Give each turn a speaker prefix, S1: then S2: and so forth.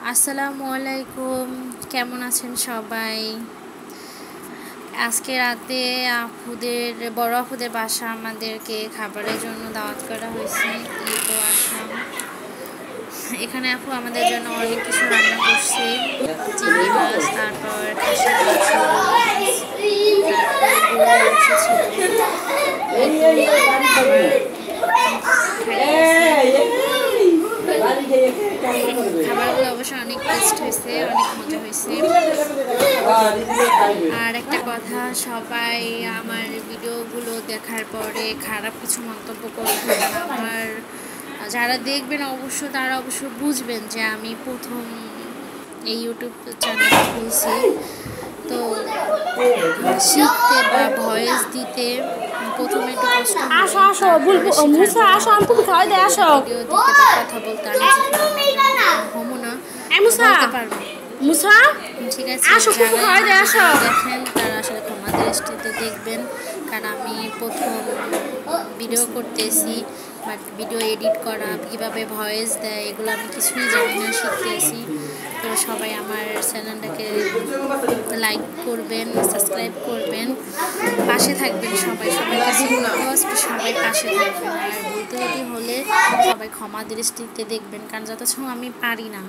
S1: আসসালামু আলাইকুম, কেমন আছেন সবাই? আজকে রাতে বড় আপুদের বাসা আমাদেরকে খাবারের জন্য দাওয়াত করা হয়েছে। তো আসলাম। এখানে আপু আমাদের জন্য অনেক কিছু রান্না করছে, চিংড়ি মাছ, তারপর খাসির মাংস, তারপর গরুর মাংস ছিল। খাবারগুলো অবশ্য অনেক টেস্ট হয়েছে, অনেক মজা হয়েছে। আর একটা কথা, সবাই আমার ভিডিওগুলো দেখার পরে খারাপ কিছু মন্তব্য করবেন না। আমার যারা দেখবেন তারা অবশ্য বুঝবেন যে আমি প্রথম এই ইউটিউব চ্যানেল খুলছি, তো শিখতে বা ভয়েস দিতে প্রথমে একটু কষ্ট ভিডিও দিতে বা কথা বলতে আমি হমো না, বলতে পারবো। ঠিক আছে, দেখেন তারা আসলে ক্ষমা দৃষ্টিতে দেখবেন, কারণ আমি প্রথম ভিডিও করতেছি, বাট ভিডিও এডিট করা, কীভাবে ভয়েস দেয়, এগুলো আমি কিছুই জানি না, শিখতেছি। তো সবাই আমার চ্যানেলটাকে লাইক করবেন, সাবস্ক্রাইব করবেন, পাশে থাকবেন। সবাই সবাই পাশে থাকবেন। আর বলতে হলে সবাই ক্ষমা দৃষ্টিতে দেখবেন, কারণ যত আমি পারি না।